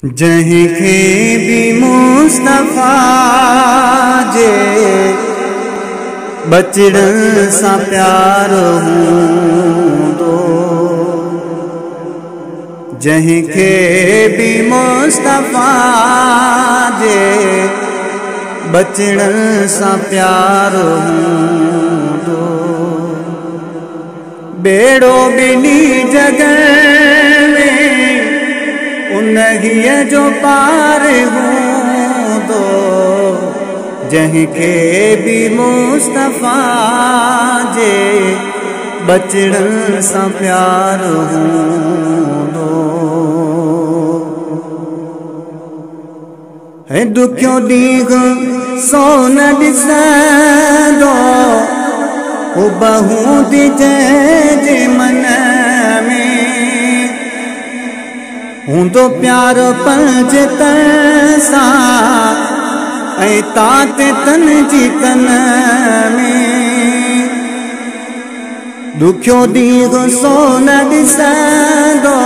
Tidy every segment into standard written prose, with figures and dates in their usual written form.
जंहिंखे भी मुस्तफा जे बचड़न सा प्यार हूंदो, जंहिंखे भी मुस्तफा जे बचड़न सा प्यार हूंदो, बेड़ो बिनी जगह में उन्हीअ जो पार हूंदो, जंहिंखे भी मुस्तफा जे बचड़न सा प्यार हूंदो। है दुखियो ॾींहुं सोन ॾिसंदो, हुबहू थी जंहिंजे मन में हूंदो प्यार पंज तन सां ऐं तात तन जी तन में। दुखियो ॾींहुं सोन ॾिसंदो,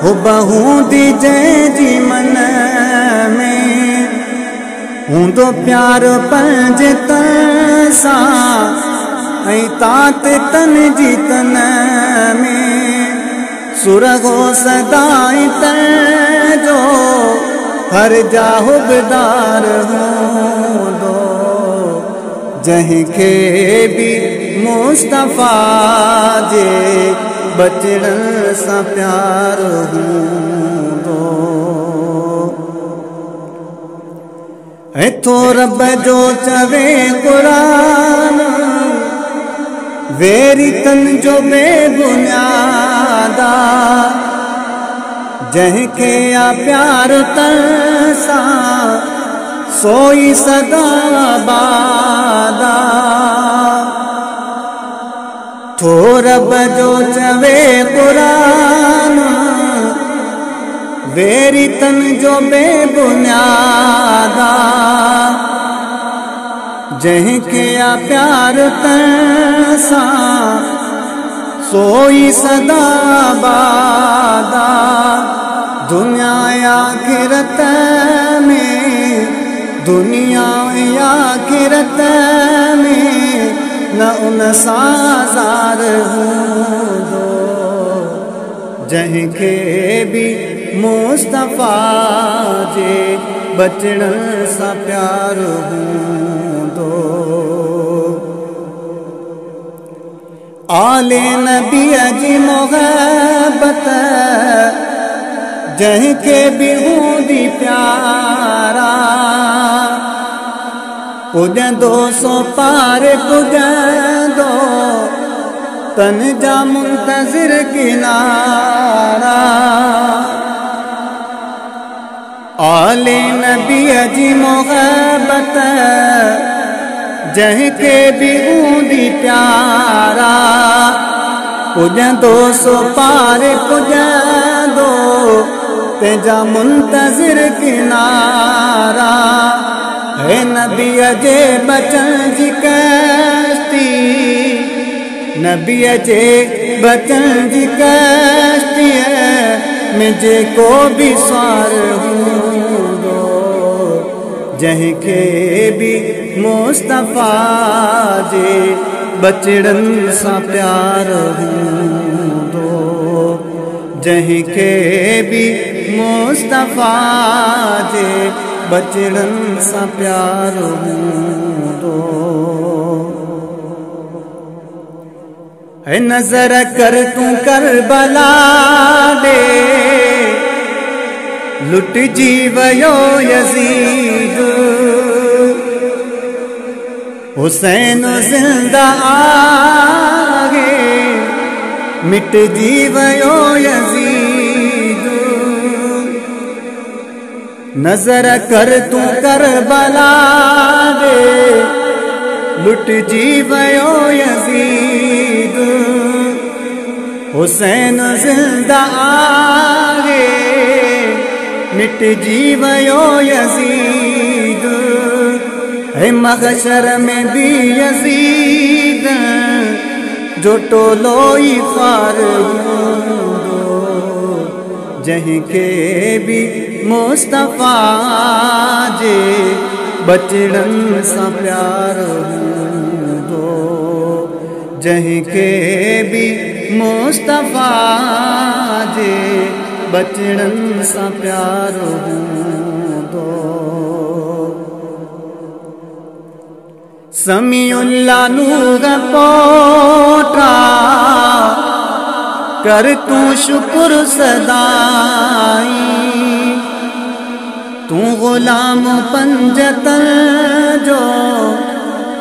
हुबहू थी जंहिंजी मन में हूंदो प्यार पंज तन सां ऐं तात तन जी तन में। सुरगो सदाई तंजो हर जाहुबदार हूंदो, जंहिंखे भी मुस्तफा जे बचड़न सा प्यार हूंदो। तो रब जो चवे कुरान, वेरी तन जो बेबुनियादा, जंहिंखे आ प्यार तन सां सोई सदा बादा। तो रब जो चवे कुरान, वेरी तन जो बेबुनियादा, जंहिंखे आ प्यार तन सां सोई सदा बादा। दुनिया आखिरत में, दुनिया आखिरत में न उन साज़ार हूंदो, जंहिंखे भी मुस्तफा जे बचड़न सा प्यार हूंदो। आले नबीअ जी मोहब्बत जंहिंखे भी हूंदी प्यारा, पुॼंदो सो पार पुॼंदो तन जा मुंतज़िर किनारा। आले नबीअ जी मोहब्बत जंहिंखे भी हूंदी प्यारा, पुॼंदो सो पार पुॼंदो तंहिंजा मुंतज़िर किनारा। है नबीअ जे बचन जी कश्ती, नबीअ जे बचन जी कश्तीअ में जेको भी स्वार हूंदो, जंहिंखे भी मुस्तफा जे बचड़न सा प्यार हूंदो, जंहिंखे भी मुस्तफा जे बचड़न सा प्यार हूंदो। है नजर कर तू करबला दे, लुटजी वयो यजीद, हुसैन जिंदा आगे मिटजी वयो यजीद। नजर कर तू करबला दे, लुटजी वयो यजीद, हुसैन जिंदा आगे मिटजी वयो यजीद। है महशर में भी यजीद जो टोलो ही ख्वार हूंदो, जंहिंखे बि मुस्तफ़ा जे बचड़नि सां प्यार हूंदो, जंहिंखे बि मुस्तफ़ा जे बचड़नि सां प्यार हूंदो। समीउल्लाह नूह पोटा कर तू शुक्र सदाई, तू गुलाम पंजतन जो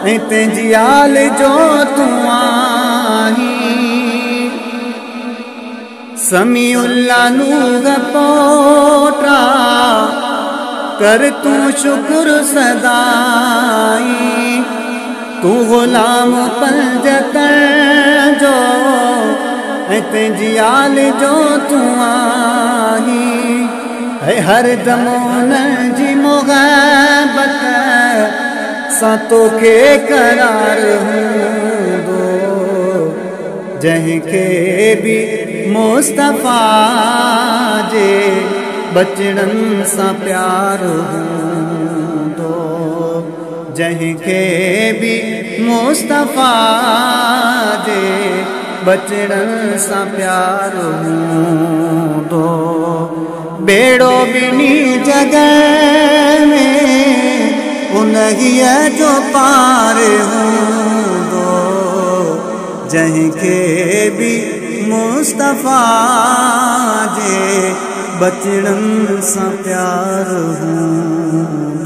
ऐं तेजी आल जो तू आई। समीउल्लाह नूह पोटा कर तू शुक्र सदाई, तू गुलाम पंजतन जो ऐं तेजी आल जो तू आई। हर दम जी मुहब्बत सां तोखे करार हूंदो, जंहिंखे बि मुस्तफ़ा जे बचड़नि सां प्यार हूंदो, जंहिंखे बि मुस्तफ़ा जे बचड़नि सां प्यार हूंदो। बेड़ो ॿिनी जॻह में उन्हीअ जो पार हूंदो, जंहिंखे बि मुस्तफ़ा जे बचड़नि सां प्यार हूंदो।